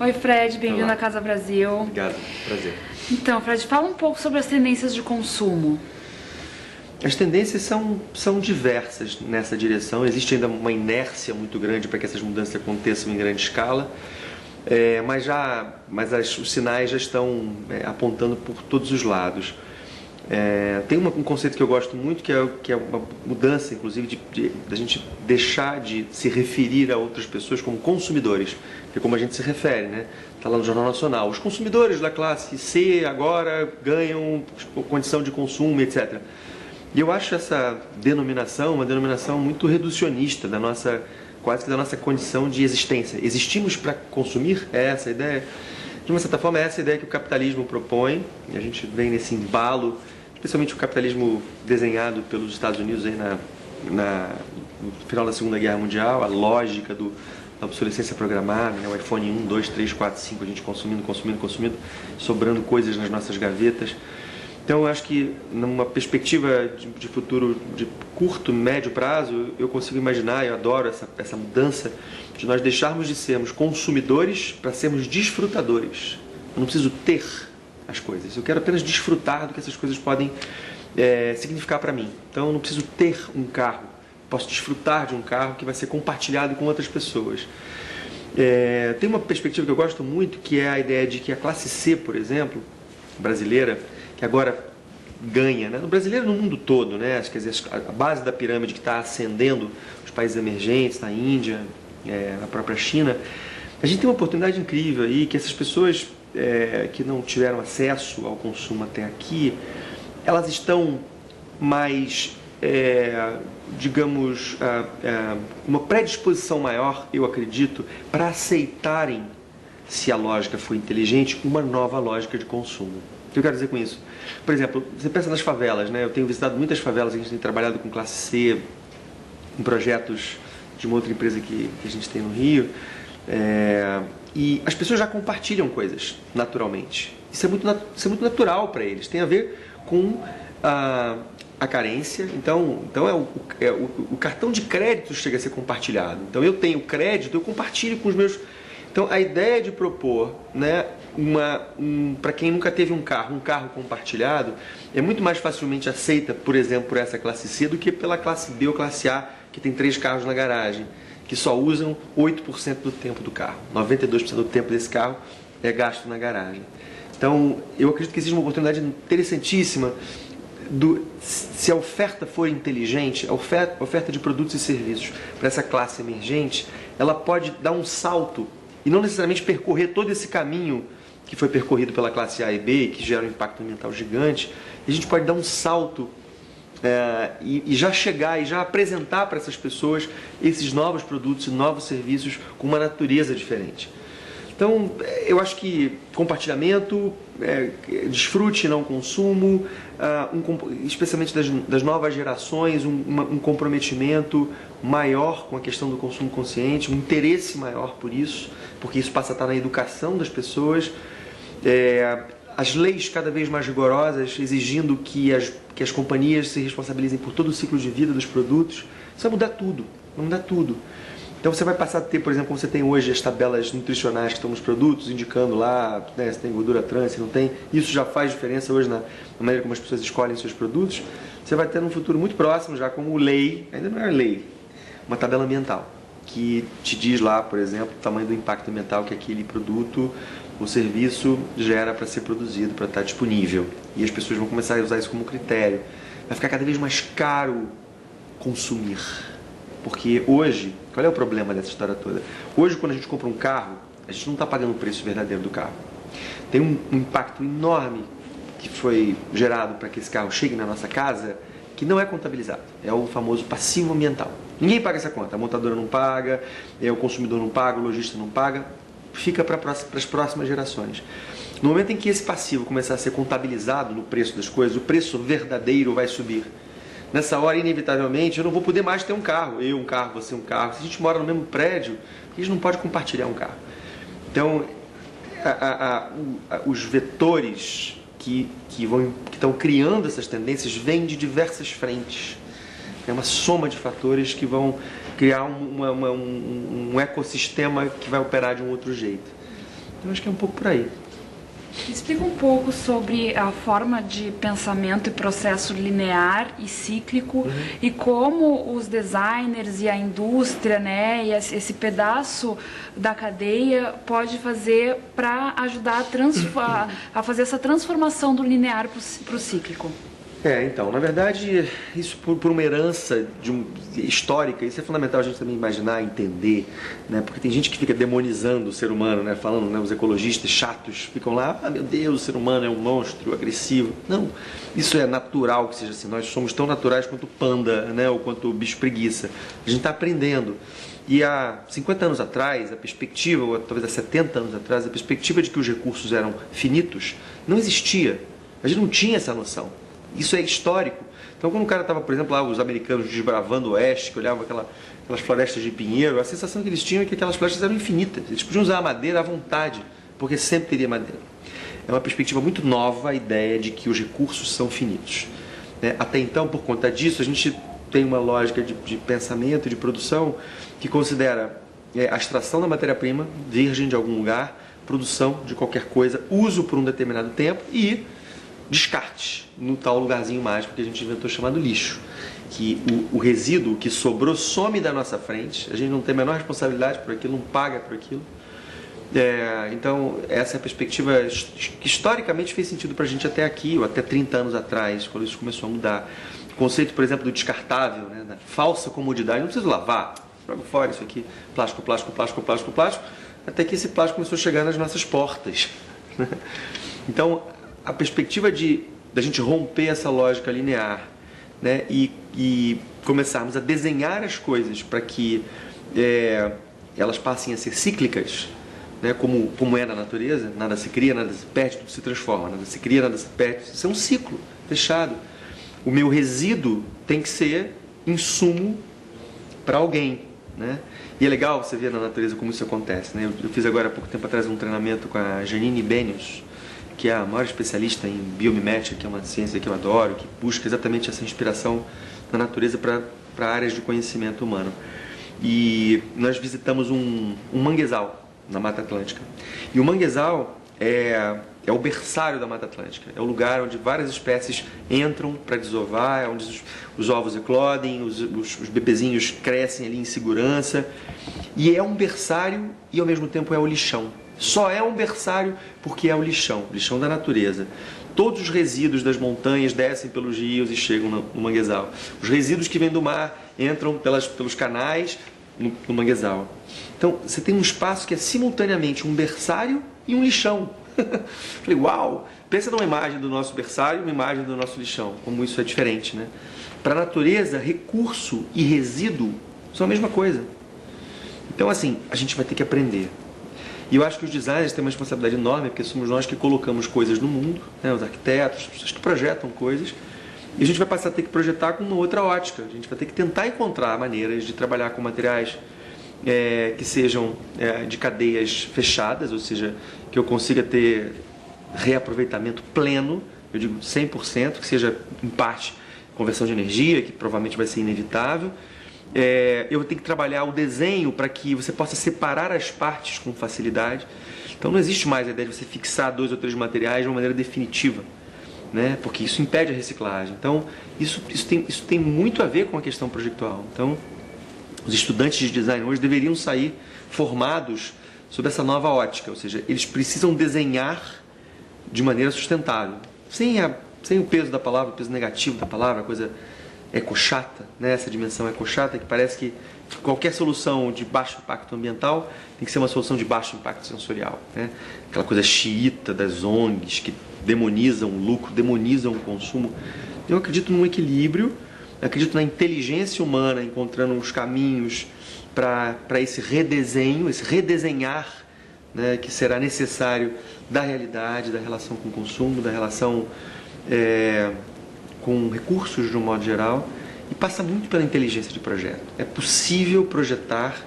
Oi, Fred, bem-vindo Olá. à Casa Brasil. Obrigado, prazer. Então, Fred, fala um pouco sobre as tendências de consumo. As tendências são diversas nessa direção. Existe ainda uma inércia muito grande para que essas mudanças aconteçam em grande escala, mas os sinais já estão apontando por todos os lados. Tem um conceito que eu gosto muito, que é uma mudança, inclusive, da gente deixar de se referir a outras pessoas como consumidores, que é como a gente se refere, né? Está lá no Jornal Nacional. Os consumidores da classe C agora ganham condição de consumo, etc. E eu acho essa denominação uma denominação muito reducionista quase que da nossa condição de existência. Existimos para consumir? É essa a ideia? De uma certa forma, é essa a ideia que o capitalismo propõe. E a gente vem nesse embalo, especialmente o capitalismo desenhado pelos Estados Unidos aí no final da Segunda Guerra Mundial, a lógica da obsolescência programada, né? O iPhone 1, 2, 3, 4, 5, a gente consumindo, sobrando coisas nas nossas gavetas. Então, eu acho que numa perspectiva de futuro de curto, médio prazo, eu consigo imaginar, eu adoro essa mudança, de nós deixarmos de sermos consumidores para sermos desfrutadores. Eu não preciso ter as coisas, eu quero apenas desfrutar do que essas coisas podem significar para mim. Então, eu não preciso ter um carro, posso desfrutar de um carro que vai ser compartilhado com outras pessoas. Tem uma perspectiva que eu gosto muito, que é a ideia de que a classe C, por exemplo, brasileira, que agora ganha, né? No brasileiro no mundo todo, né? Quer dizer, a base da pirâmide que está ascendendo, os países emergentes, na Índia, na própria China, a gente tem uma oportunidade incrível aí, que essas pessoas que não tiveram acesso ao consumo até aqui, elas estão mais, digamos, uma predisposição maior, eu acredito, para aceitarem, se a lógica for inteligente, uma nova lógica de consumo. O que eu quero dizer com isso? Por exemplo, você pensa nas favelas, né? Eu tenho visitado muitas favelas, a gente tem trabalhado com classe C, em projetos de uma outra empresa que a gente tem no Rio, e as pessoas já compartilham coisas, naturalmente. Isso é muito natural para eles, tem a ver com a carência. Então o cartão de crédito chega a ser compartilhado. Então eu tenho crédito, eu compartilho com os meus... Então, a ideia de propor, né, para quem nunca teve um carro compartilhado, é muito mais facilmente aceita, por exemplo, por essa classe C do que pela classe B ou classe A, que tem 3 carros na garagem, que só usam 8% do tempo do carro. 92% do tempo desse carro é gasto na garagem. Então, eu acredito que existe uma oportunidade interessantíssima se a oferta for inteligente, a oferta de produtos e serviços para essa classe emergente, ela pode dar um salto e não necessariamente percorrer todo esse caminho que foi percorrido pela classe A e B, que gera um impacto ambiental gigante. E a gente pode dar um salto e já chegar e já apresentar para essas pessoas esses novos produtos e novos serviços com uma natureza diferente. Então, eu acho que compartilhamento, desfrute, não consumo, especialmente das novas gerações, um comprometimento maior com a questão do consumo consciente, um interesse maior por isso, porque isso passa a estar na educação das pessoas, as leis cada vez mais rigorosas, exigindo que as companhias se responsabilizem por todo o ciclo de vida dos produtos. Isso vai mudar tudo, vai mudar tudo. Então você vai passar a ter, por exemplo, como você tem hoje as tabelas nutricionais que estão nos produtos, indicando lá, né, se tem gordura trans, se não tem. Isso já faz diferença hoje na maneira como as pessoas escolhem seus produtos. Você vai ter num futuro muito próximo, já como lei, ainda não é lei, uma tabela ambiental, que te diz lá, por exemplo, o tamanho do impacto ambiental que aquele produto ou serviço gera para ser produzido, para estar disponível. E as pessoas vão começar a usar isso como critério. Vai ficar cada vez mais caro consumir. Porque hoje, qual é o problema dessa história toda? Hoje, quando a gente compra um carro, a gente não está pagando o preço verdadeiro do carro. Tem um impacto enorme que foi gerado para que esse carro chegue na nossa casa, que não é contabilizado. É o famoso passivo ambiental. Ninguém paga essa conta. A montadora não paga, o consumidor não paga, o lojista não paga. Fica para as próximas gerações. No momento em que esse passivo começar a ser contabilizado no preço das coisas, o preço verdadeiro vai subir. Nessa hora, inevitavelmente, eu não vou poder mais ter um carro. Eu um carro, você um carro. Se a gente mora no mesmo prédio, a gente não pode compartilhar um carro. Então, os vetores que estão criando essas tendências vêm de diversas frentes. É uma soma de fatores que vão criar um ecossistema que vai operar de um outro jeito. Eu acho que é um pouco por aí. Explica um pouco sobre a forma de pensamento e processo linear e cíclico e como os designers e a indústria, né, e esse pedaço da cadeia pode fazer para ajudar a fazer essa transformação do linear para o cíclico. Então, na verdade, isso por uma herança histórica, isso é fundamental a gente também imaginar, entender, né? Porque tem gente que fica demonizando o ser humano, né? Falando, né? Os ecologistas chatos ficam lá, meu Deus, o ser humano é um monstro agressivo. Não, isso é natural que seja assim, nós somos tão naturais quanto o panda, né? Ou quanto o bicho preguiça. A gente está aprendendo. E há 50 anos atrás, a perspectiva, ou talvez há 70 anos atrás, a perspectiva de que os recursos eram finitos não existia. A gente não tinha essa noção. Isso é histórico. Então, quando o cara estava, por exemplo, lá, os americanos desbravando o oeste, que olhavam aquelas florestas de pinheiro, a sensação que eles tinham é que aquelas florestas eram infinitas. Eles podiam usar a madeira à vontade, porque sempre teria madeira. É uma perspectiva muito nova a ideia de que os recursos são finitos. Até então, por conta disso, a gente tem uma lógica de pensamento e de produção que considera a extração da matéria-prima, virgem de algum lugar, produção de qualquer coisa, uso por um determinado tempo e descarte no tal lugarzinho mágico que a gente inventou chamado lixo, que o resíduo que sobrou some da nossa frente, a gente não tem a menor responsabilidade por aquilo, não paga por aquilo. Então essa é a perspectiva que historicamente fez sentido para a gente até aqui, ou até 30 anos atrás, quando isso começou a mudar. O conceito, por exemplo, do descartável, né, da falsa comodidade, não preciso lavar, jogo fora isso aqui, plástico, plástico, plástico, plástico, plástico, até que esse plástico começou a chegar nas nossas portas. Então a perspectiva da gente romper essa lógica linear, né, e começarmos a desenhar as coisas para que elas passem a ser cíclicas, né, como é na natureza, nada se cria, nada se perde, tudo se transforma, nada se cria, nada se perde, isso é um ciclo fechado. O meu resíduo tem que ser insumo para alguém, né? E é legal você ver na natureza como isso acontece, né? Eu fiz agora há pouco tempo atrás um treinamento com a Janine Benius, que é a maior especialista em biomimética, que é uma ciência que eu adoro, que busca exatamente essa inspiração na natureza para áreas de conhecimento humano. E nós visitamos um manguezal na Mata Atlântica. E o manguezal é o berçário da Mata Atlântica. É o lugar onde várias espécies entram para desovar, é onde os ovos eclodem, os bebezinhos crescem ali em segurança. E é um berçário e ao mesmo tempo é o lixão. Só é um berçário porque é o lixão da natureza. Todos os resíduos das montanhas descem pelos rios e chegam no manguezal. Os resíduos que vêm do mar entram pelos canais no manguezal. Então, você tem um espaço que é simultaneamente um berçário e um lixão. Falei, uau! Pensa numa imagem do nosso berçário e uma imagem do nosso lixão, como isso é diferente, né? Para a natureza, recurso e resíduo são a mesma coisa. Então, assim, a gente vai ter que aprender. E eu acho que os designers têm uma responsabilidade enorme, porque somos nós que colocamos coisas no mundo, né? Os arquitetos, as pessoas que projetam coisas, e a gente vai passar a ter que projetar com uma outra ótica. A gente vai ter que tentar encontrar maneiras de trabalhar com materiais que sejam de cadeias fechadas, ou seja, que eu consiga ter reaproveitamento pleno, eu digo 100%, que seja em parte conversão de energia, que provavelmente vai ser inevitável. Eu tenho que trabalhar o desenho para que você possa separar as partes com facilidade. Então não existe mais a ideia de você fixar 2 ou 3 materiais de uma maneira definitiva, né? Porque isso impede a reciclagem. Então isso tem muito a ver com a questão projetual. Então os estudantes de design hoje deveriam sair formados sob essa nova ótica, ou seja, eles precisam desenhar de maneira sustentável, sem o peso da palavra, o peso negativo da palavra, a coisa ecochata, né? Essa dimensão ecochata que parece que qualquer solução de baixo impacto ambiental tem que ser uma solução de baixo impacto sensorial, né? Aquela coisa xiita das ONGs que demonizam o lucro, demonizam o consumo. Eu acredito num equilíbrio, acredito na inteligência humana encontrando os caminhos para esse redesenho, esse redesenhar, né, que será necessário da realidade, da relação com o consumo, da relação com recursos de um modo geral, e passa muito pela inteligência de projeto. É possível projetar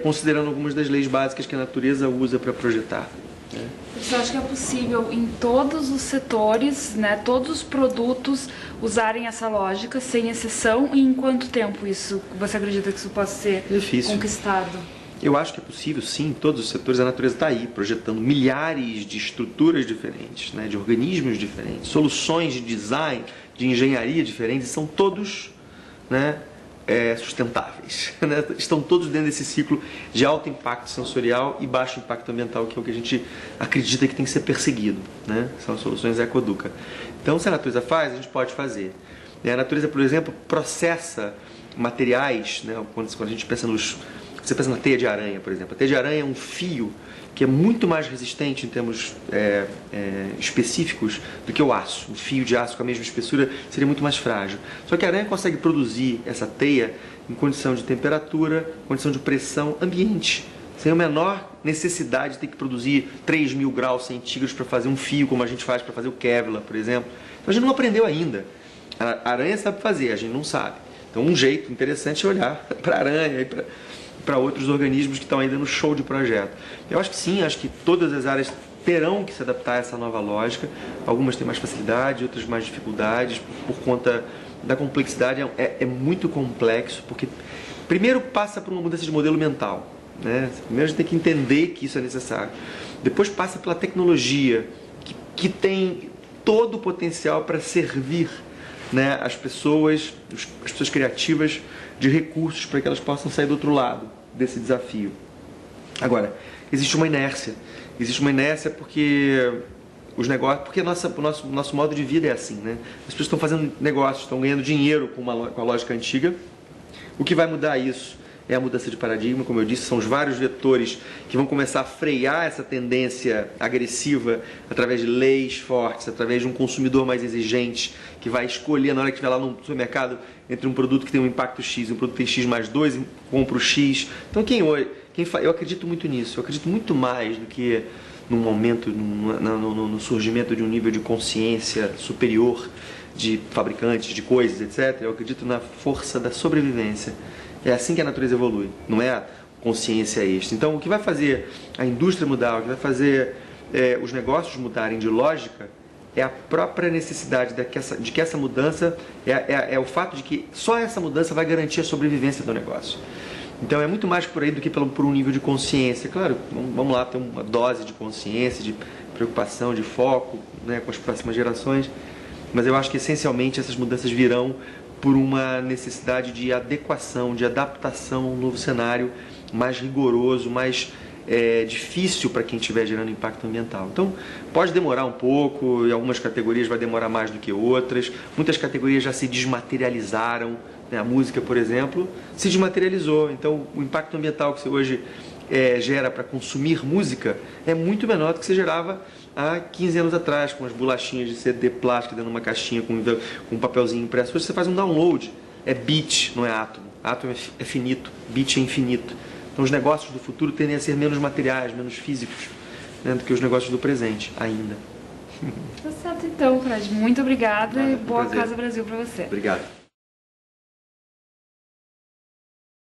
considerando algumas das leis básicas que a natureza usa para projetar. Você acha que é possível em todos os setores, né, todos os produtos usarem essa lógica, sem exceção, e em quanto tempo você acredita que isso possa ser conquistado? Eu acho que é possível, sim, em todos os setores. A natureza está aí, projetando milhares de estruturas diferentes, né, de organismos diferentes, soluções de design, de engenharia diferentes, e são todos, né, sustentáveis. Né? Estão todos dentro desse ciclo de alto impacto sensorial e baixo impacto ambiental, que é o que a gente acredita que tem que ser perseguido. Né? São as soluções Ecoduca. Então, se a natureza faz, a gente pode fazer. A natureza, por exemplo, processa materiais, né? Quando a gente pensa você pensa na teia de aranha, por exemplo. A teia de aranha é um fio que é muito mais resistente em termos específicos do que o aço. Um fio de aço com a mesma espessura seria muito mais frágil. Só que a aranha consegue produzir essa teia em condição de temperatura, condição de pressão ambiente, sem a menor necessidade de ter que produzir 3.000 graus centígrados para fazer um fio, como a gente faz para fazer o Kevlar, por exemplo. Então a gente não aprendeu ainda. A aranha sabe fazer, a gente não sabe. Então um jeito interessante é olhar para a aranha e para outros organismos que estão ainda no show de projeto. Eu acho que sim, acho que todas as áreas terão que se adaptar a essa nova lógica. Algumas têm mais facilidade, outras mais dificuldades, por conta da complexidade. É muito complexo, porque primeiro passa por uma mudança de modelo mental. Né? Primeiro a gente tem que entender que isso é necessário. Depois passa pela tecnologia, que tem todo o potencial para servir, né, as pessoas criativas de recursos para que elas possam sair do outro lado desse desafio. Agora, existe uma inércia. Existe uma inércia porque os negócios, porque o nosso modo de vida é assim, né? As pessoas estão fazendo negócios, estão ganhando dinheiro com a lógica antiga. O que vai mudar isso é a mudança de paradigma, como eu disse, são os vários vetores que vão começar a frear essa tendência agressiva através de leis fortes, através de um consumidor mais exigente, que vai escolher na hora que estiver lá no supermercado entre um produto que tem um impacto X e um produto que tem X mais 2, compra o X. Então eu acredito muito nisso, eu acredito muito mais do que num momento, no surgimento de um nível de consciência superior de fabricantes, de coisas, etc. Eu acredito na força da sobrevivência. É assim que a natureza evolui, não é a consciência extra. Então, o que vai fazer a indústria mudar, o que vai fazer os negócios mudarem de lógica, é a própria necessidade de que essa mudança, é o fato de que só essa mudança vai garantir a sobrevivência do negócio. Então, é muito mais por aí do que por um nível de consciência. Claro, vamos lá ter uma dose de consciência, de preocupação, de foco, né, com as próximas gerações, mas eu acho que essencialmente essas mudanças virão por uma necessidade de adequação, de adaptação a um novo cenário mais rigoroso, mais difícil para quem estiver gerando impacto ambiental. Então, pode demorar um pouco, em algumas categorias vai demorar mais do que outras, muitas categorias já se desmaterializaram, né? A música, por exemplo, se desmaterializou, então o impacto ambiental que você hoje gera para consumir música é muito menor do que você gerava há 15 anos atrás, com as bolachinhas de CD plástica dentro de uma caixinha com um papelzinho impresso. Hoje você faz um download, é bit, não é átomo. Átomo é finito, bit é infinito. Então os negócios do futuro tendem a ser menos materiais, menos físicos, né, do que os negócios do presente, ainda. Tá certo então, Fred. Muito obrigada e boa prazer. Casa Brasil para você. Obrigado.